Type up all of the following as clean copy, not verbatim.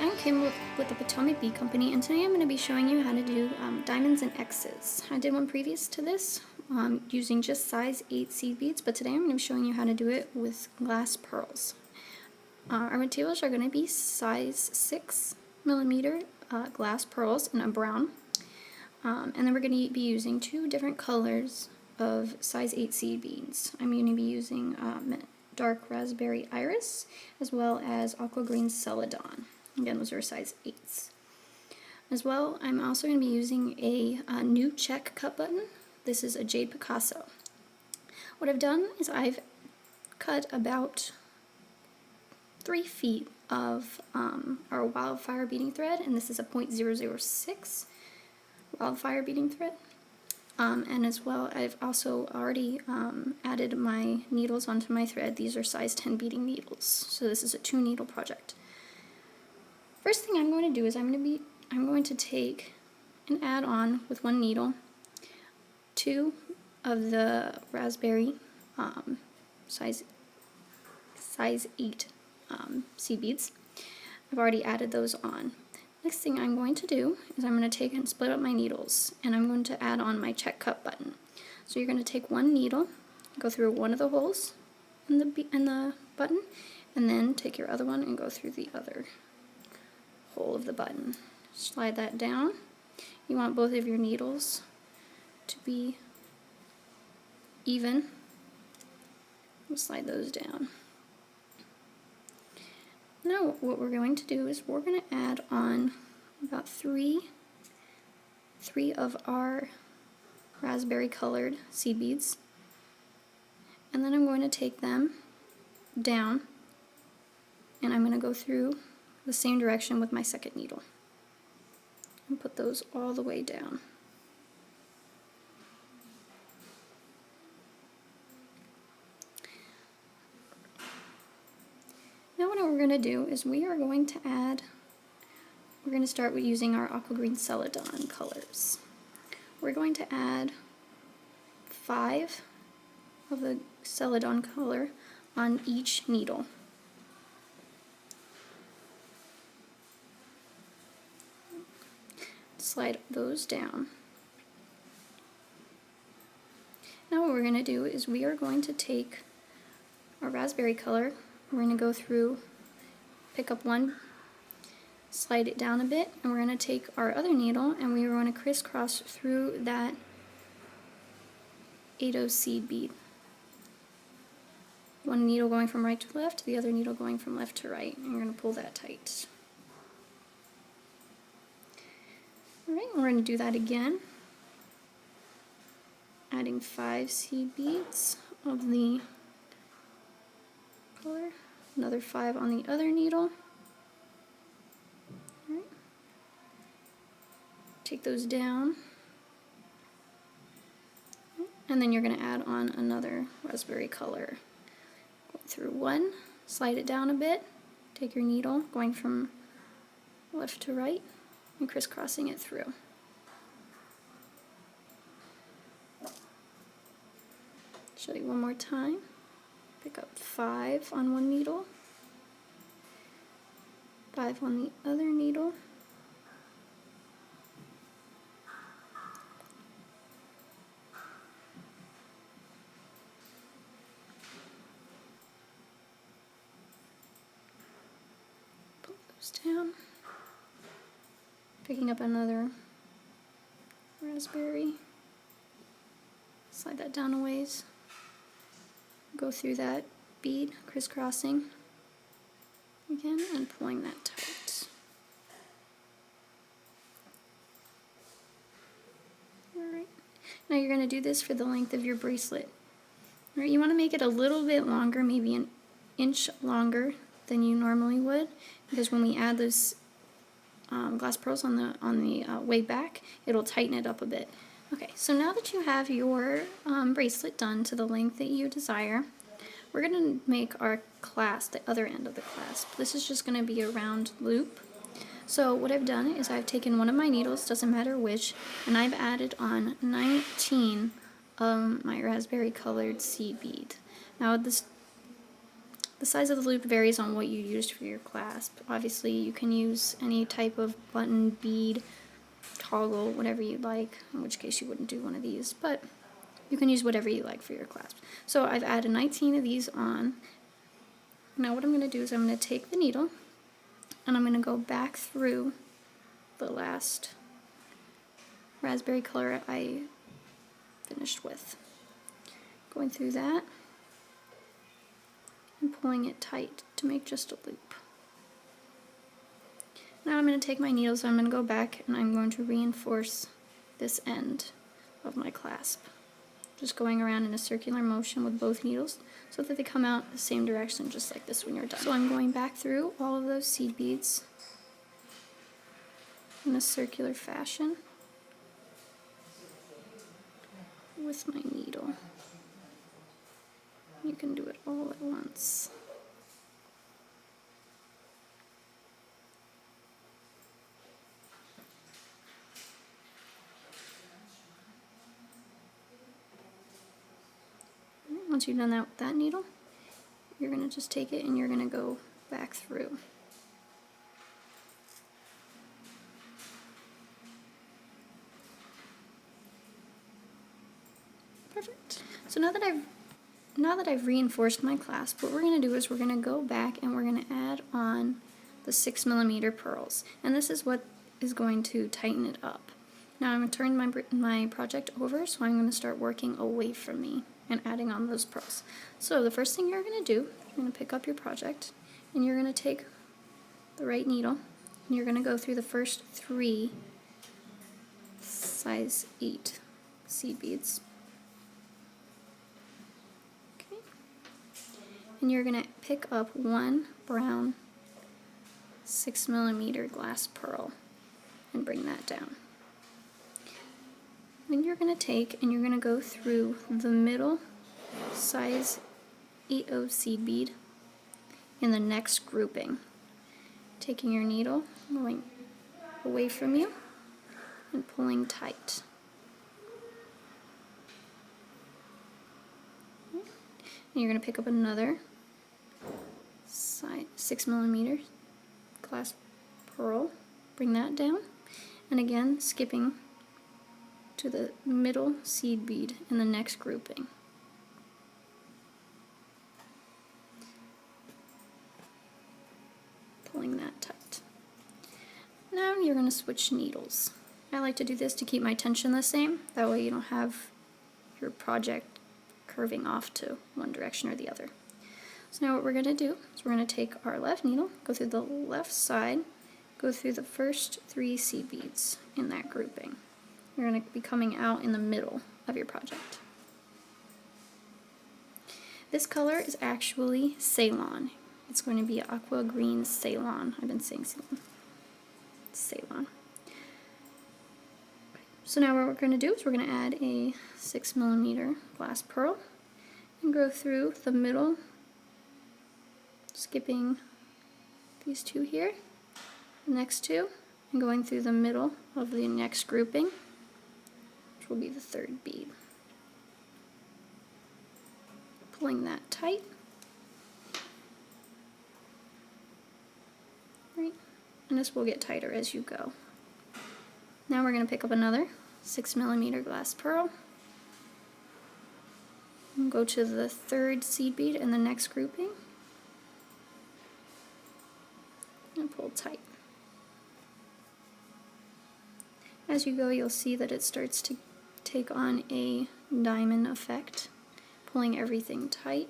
I'm Kim with the Potomac Bead Company, and today I'm going to be showing you how to do diamonds and X's. I did one previous to this using just size 8 seed beads, but today I'm going to be showing you how to do it with glass pearls. Our materials are going to be size 6mm glass pearls in a brown, and then we're going to be using 2 different colors of size 8 seed beads. I'm going to be using dark raspberry iris as well as aqua green celadon. Again, those are size 8s. As well, I'm also going to be using a new check cut button. This is a Jade Picasso. What I've done is I've cut about 3 feet of our wildfire beading thread, and this is a 0.006 wildfire beading thread. And as well, I've also already added my needles onto my thread. These are size 10 beading needles, so this is a 2 needle project. First thing I'm going to do is I'm going to take and add on with 1 needle 2 of the raspberry size 8 seed beads. I've already added those on. Next thing I'm going to do is I'm going to take and split up my needles, and I'm going to add on my check cut button. So you're going to take 1 needle, go through one of the holes in the button, and then take your other one and go through the other hole of the button. Slide that down. You want both of your needles to be even. We'll slide those down. Now what we're going to do is we're going to add on about three of our raspberry colored seed beads, and then I'm going to take them down and I'm going to go through the same direction with my second needle and put those all the way down. Now what we're going to do is we're going to start with using our aqua green celadon colors. We're going to add 5 of the celadon color on each needle. Slide those down. Now what we're going to do is we are going to take our raspberry color. We're going to go through, pick up one, slide it down a bit, and we're going to take our other needle and we are going to crisscross through that 8O seed bead. One needle going from right to left, the other needle going from left to right, and you're going to pull that tight. Alright, we're going to do that again, adding 5 seed beads of the color, another 5 on the other needle. Right. Take those down, and then you're going to add on another raspberry color. Go through one, slide it down a bit, take your needle going from left to right and crisscrossing it through. Show you one more time. Pick up 5 on one needle, 5 on the other needle, pull those down, picking up another raspberry, slide that down a ways. Go through that bead, crisscrossing again and pulling that tight. Alright, now you're going to do this for the length of your bracelet. Alright, you want to make it a little bit longer, maybe an inch longer than you normally would, because when we add those glass pearls on the way back, it'll tighten it up a bit. Okay, so now that you have your bracelet done to the length that you desire, we're going to make our clasp, the other end of the clasp. This is just going to be a round loop. So what I've done is I've taken one of my needles, doesn't matter which, and I've added on 19 of my raspberry colored seed bead. Now The size of the loop varies on what you used for your clasp. Obviously, you can use any type of button, bead, toggle, whatever you like, in which case you wouldn't do one of these, but you can use whatever you like for your clasp. So I've added 19 of these on. Now what I'm going to do is I'm going to take the needle and I'm going to go back through the last raspberry color I finished with. Going through that and pulling it tight to make just a loop. Now I'm going to take my needles and I'm going to go back and I'm going to reinforce this end of my clasp. Just going around in a circular motion with both needles so that they come out the same direction, just like this when you're done. So I'm going back through all of those seed beads in a circular fashion with my needle. You can do it all at once. Once you've done that with that needle, you're going to just take it and you're going to go back through. Perfect. So now that I've reinforced my clasp, what we're going to do is we're going to go back and we're going to add on the 6mm pearls. And this is what is going to tighten it up. Now I'm going to turn my project over, so I'm going to start working away from me and adding on those pearls. So the first thing you're going to do, you're going to pick up your project and you're going to take the right needle and you're going to go through the first 3 size 8 seed beads. Okay. And you're going to pick up 1 brown 6mm glass pearl and bring that down. Then you're going to take and you're going to go through the middle size 8/0 seed bead in the next grouping, taking your needle, going away from you, and pulling tight. And you're going to pick up another 6mm glass pearl, bring that down, and again skipping to the middle seed bead in the next grouping. Pulling that tight. Now you're going to switch needles. I like to do this to keep my tension the same, that way you don't have your project curving off to one direction or the other. So now what we're going to do is we're going to take our left needle, go through the left side, go through the first 3 seed beads in that grouping. You're going to be coming out in the middle of your project. This color is actually Ceylon. It's going to be aqua green Ceylon. I've been saying Ceylon. Ceylon. So now what we're going to do is we're going to add a 6mm glass pearl and go through the middle, skipping these 2 here, the next 2, and going through the middle of the next grouping, will be the 3rd bead. Pulling that tight. Right, and this will get tighter as you go. Now we're going to pick up another 6mm glass pearl and go to the 3rd seed bead in the next grouping and pull tight. As you go, you'll see that it starts to take on a diamond effect, pulling everything tight.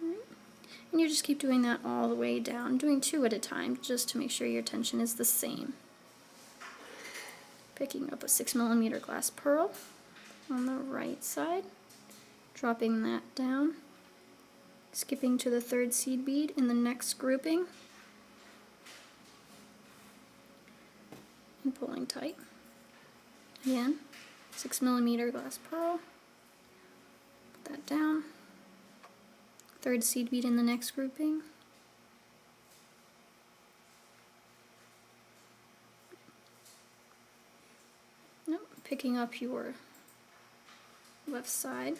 Right. And you just keep doing that all the way down, doing 2 at a time, just to make sure your tension is the same. Picking up a 6mm glass pearl on the right side, dropping that down, skipping to the 3rd seed bead in the next grouping, and pulling tight. Again, 6mm glass pearl, put that down, 3rd seed bead in the next grouping, picking up your left side,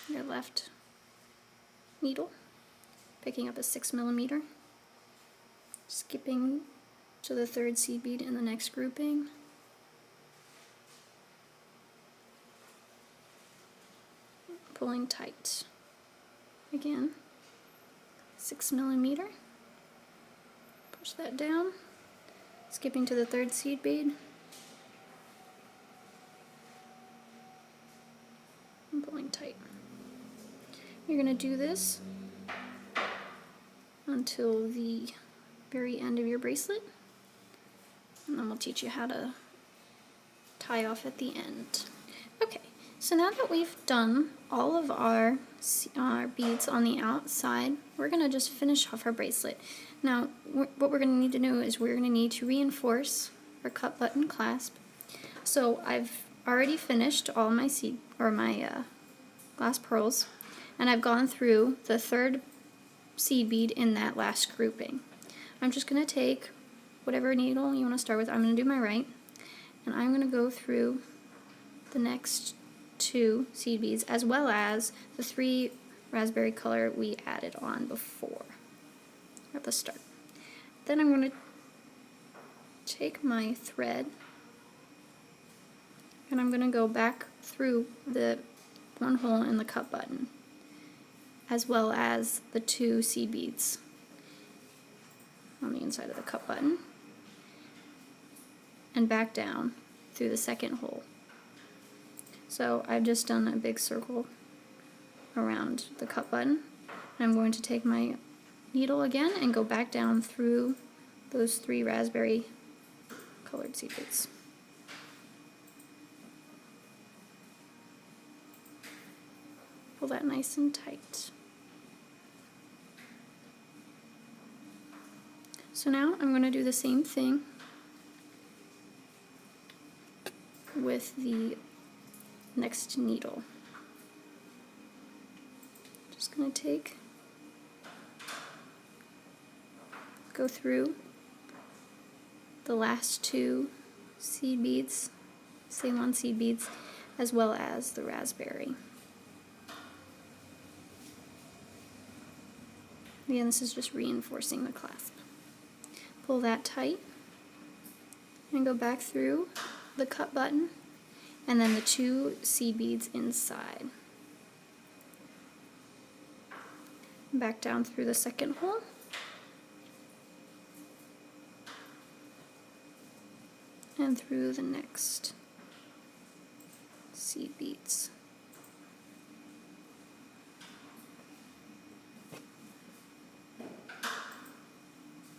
your left needle, picking up a 6mm, skipping to the third seed bead in the next grouping, pulling tight. Again, 6mm, push that down, skipping to the third seed bead, and pulling tight. You're going to do this until the very end of your bracelet, and then we'll teach you how to tie off at the end. Okay, so now that we've done all of our beads on the outside, we're going to just finish off our bracelet. Now, what we're going to need to do is we're going to need to reinforce our cut button clasp. So I've already finished all my glass pearls, and I've gone through the third seed bead in that last grouping. I'm just going to take whatever needle you want to start with. I'm going to do my right, and I'm going to go through the next 2 seed beads as well as the 3 raspberry color we added on before at the start. Then I'm going to take my thread and I'm going to go back through the 1 hole in the cut button as well as the 2 seed beads on the inside of the cut button and back down through the second hole. So I've just done a big circle around the cut button. I'm going to take my needle again and go back down through those 3 raspberry colored seed beads. Pull that nice and tight. So now I'm going to do the same thing with the next needle. Just going to go through the last 2 seed beads, same on seed beads, as well as the raspberry. Again, this is just reinforcing the clasp. Pull that tight and go back through the cut button and then the 2 seed beads inside. Back down through the second hole. And through the next seed beads.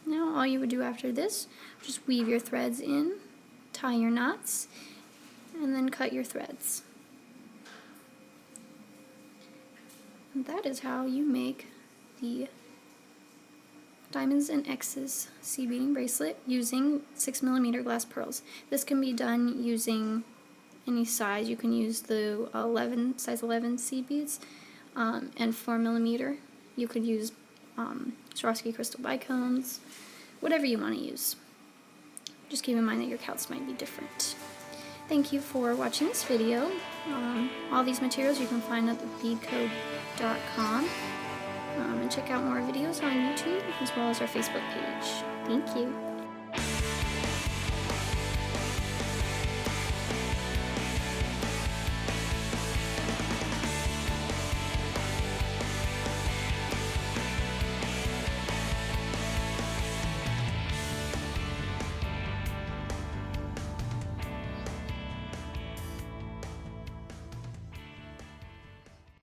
Now all you would do after this, just weave your threads in, tie your knots, and then cut your threads. And that is how you make the Diamonds and X's seed beading bracelet using 6mm glass pearls. This can be done using any size. You can use the size 11 seed beads and 4mm. You could use Swarovski crystal bicones, whatever you want to use. Just keep in mind that your counts might be different. Thank you for watching this video. All these materials you can find at thebeadcode.com. And check out more videos on YouTube as well as our Facebook page. Thank you.